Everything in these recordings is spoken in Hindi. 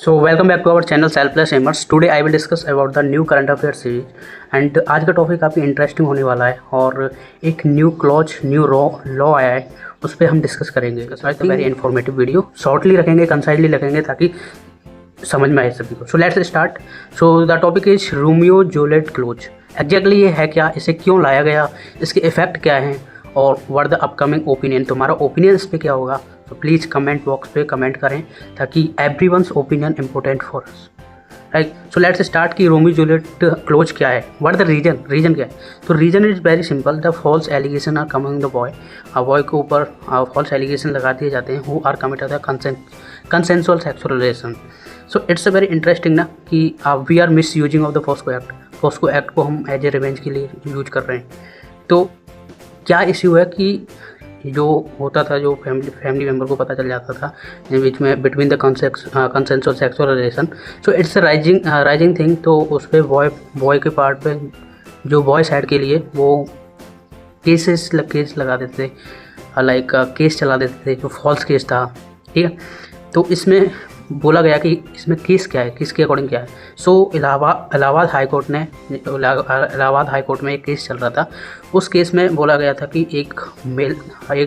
So welcome back to our channel Selfless Aimers. Today I will discuss about the new current affair series and आज का टॉपिक काफ़ी इंटरेस्टिंग होने वाला है और एक न्यू क्लॉज न्यू लॉ आया है, उस पर हम डिस्कस करेंगे। वेरी इन्फॉर्मेटिव वीडियो, शॉर्टली रखेंगे, कंसाइडली रखेंगे ताकि समझ में आए सभी को। सो let's start. So the topic is Romeo Juliet clause. Exactly ये है क्या, इसे क्यों लाया गया, इसके इफेक्ट क्या हैं और व्हाट द अपकमिंग ओपिनियन। तुम्हारा ओपिनियन इस पर क्या होगा, तो प्लीज़ कमेंट बॉक्स पे कमेंट करें ताकि everyone's opinion important for us, right. So let's start कि रोमियो जूलियट क्लॉज क्या है, व्हाट द रीजन क्या है। तो reason is very simple, the false allegation are coming the boy के ऊपर फॉल्स एलिगेशन लगा दिए जाते हैं who are committed the consensual sexual relation. So it's a very interesting ना कि we are misusing of the POCSO act को हम एज ए रिवेंज के लिए यूज कर रहे हैं। तो क्या इश्यू है कि जो होता था, जो फैमिली मेम्बर को पता चल जाता था बीच में between the consensual sexual relation, so it's rising thing. तो उस पर बॉय के पार्ट पे जो बॉय साइड के लिए वो केस लगा देते थे, लाइक केस चला देते थे जो फॉल्स केस था, ठीक है। तो इसमें बोला गया कि इसमें केस क्या है, किसके अकॉर्डिंग क्या है। सो इलाहाबाद हाई कोर्ट में एक केस चल रहा था। उस केस में बोला गया था कि एक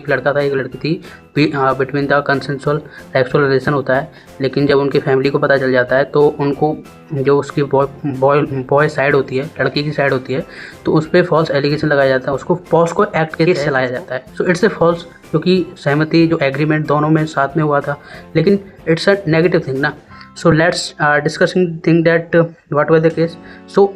लड़का था, एक लड़की थी, between the consensual sexual relation होता है, लेकिन जब उनकी फैमिली को पता चल जाता है तो उनको जो उसकी बॉय साइड होती है, लड़की की साइड होती है, तो उस पर फॉल्स एलिगेशन लगाया जाता है, उसको पॉस्को एक्ट के केस चलाया जाता है। सो इट्स ए फॉल्स, क्योंकि सहमति जो एग्रीमेंट दोनों में साथ में हुआ था, लेकिन इट्स अ नेगेटिव थिंग ना। So let's discussing thing that what was the case. So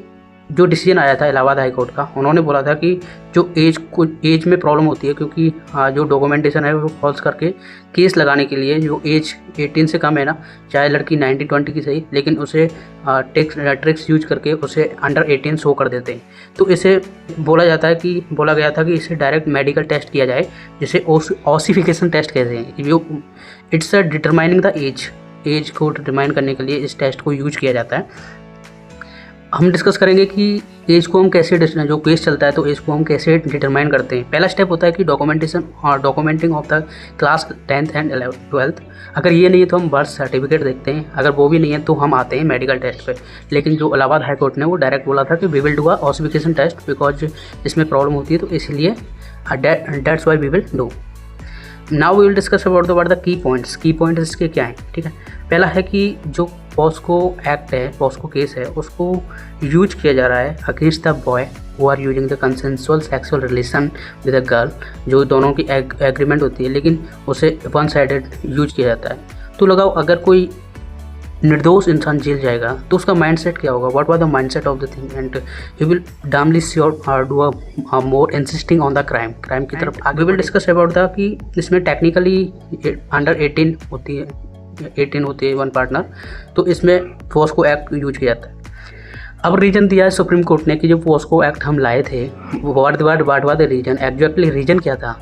जो डिसीजन आया था इलाहाबाद हाई कोर्ट का, उन्होंने बोला था कि जो एज में प्रॉब्लम होती है, क्योंकि जो डॉक्यूमेंटेशन है वो फॉल्स करके केस लगाने के लिए जो एज 18 से कम है ना, चाहे लड़की 19-20 की सही, लेकिन उसे ट्रिक्स यूज करके उसे अंडर 18 शो कर देते हैं। तो इसे बोला गया था कि इसे डायरेक्ट मेडिकल टेस्ट किया जाए, जिसे ऑसिफिकेशन टेस्ट कहते हैं। जो it's a determining the age को डिटरमाइन करने के लिए इस टेस्ट को यूज किया जाता है। हम डिस्कस करेंगे कि एज को हम कैसे, जो केस चलता है तो एज को हम कैसे डिटरमाइन करते हैं। पहला स्टेप होता है कि documenting of the class 10th and 12th। अगर ये नहीं है तो हम बर्थ सर्टिफिकेट देखते हैं, अगर वो भी नहीं है तो हम आते हैं मेडिकल टेस्ट पे। लेकिन जो इलाहाबाद हाई कोर्ट ने वो डायरेक्ट बोला था कि we will do a ossification test, because इसमें प्रॉब्लम होती है, तो इसलिए that's why we will do. Now we will discuss about the what the key points इसके क्या हैं, ठीक है। पहला है कि जो पॉस्को एक्ट है, पॉस्को केस है, उसको यूज किया जा रहा है against the boy who are using the consensual sexual relation with a girl, जो दोनों की एग्रीमेंट होती है, लेकिन उसे वन साइडेड यूज किया जाता है। तो लगाओ अगर कोई निर्दोष इंसान जेल जाएगा तो उसका माइंडसेट क्या होगा, what was the mindset of the thing, and he will dumbly sure do a more insisting on the crime की तरफ। आगे विल डिस्कस अबाउट द कि इसमें टेक्निकली अंडर 18 होती है वन पार्टनर, तो इसमें पॉस्को एक्ट यूज किया जाता है। अब रीजन दिया है सुप्रीम कोर्ट ने कि जो पॉस्को एक्ट हम लाए थे, what was the reason, exactly reason क्या था।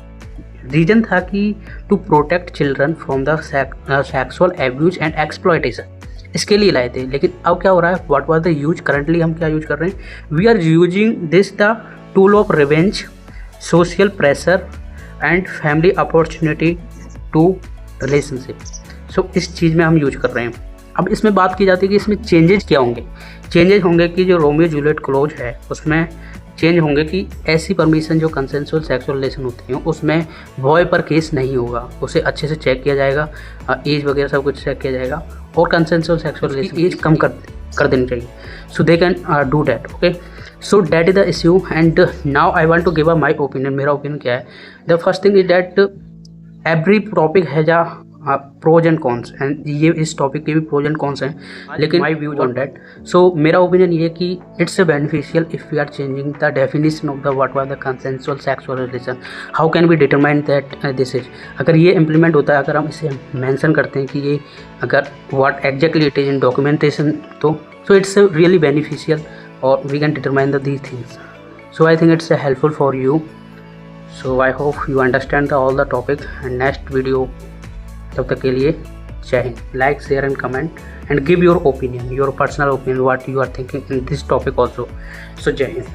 रीजन था कि to protect children from the sexual abuse and exploitation, इसके लिए लाए थे। लेकिन अब क्या हो रहा है, what was the use, currently हम क्या यूज कर रहे हैं, we are using this the tool of revenge, social pressure and family opportunity to relationship. So इस चीज़ में हम यूज कर रहे हैं। अब इसमें बात की जाती है कि इसमें चेंजेस क्या होंगे। चेंजेस होंगे कि जो रोमियो जूलियट क्लॉज है उसमें चेंज होंगे कि ऐसी परमिशन जो कंसेंसुअल सेक्सुअल रिलेशन होती हैं उसमें बॉय पर केस नहीं होगा, उसे अच्छे से चेक किया जाएगा, एज वगैरह सब कुछ चेक किया जाएगा, और कंसेंसुअल सेक्सुअल रिलेशन एज कम कर देनी चाहिए। So they can do that, okay. So that is the issue and now I want to give a my opinion. मेरा ओपिनियन क्या है, the first thing is that every topic has a pros and cons, and ये इस टॉपिक के भी प्रोज एंड कॉन्स हैं, लेकिन my views on that. So मेरा ओपिनियन ये है कि it's beneficial if we are changing the definition of the what was the consensual sexual relation, how can we determine that this is. अगर ये इम्प्लीमेंट होता है, अगर हम इसे मेंशन करते हैं कि ये अगर what exactly it is in documentation, तो सो इट्स रियली बेनिफिशियल और we can determine the these things. So I think it's helpful for you. So I hope you understand all the topic and next video तब तक के लिए जय हिंद। Like, share and comment and give your opinion, your personal opinion, what you are thinking in this topic also. So जय हिंद।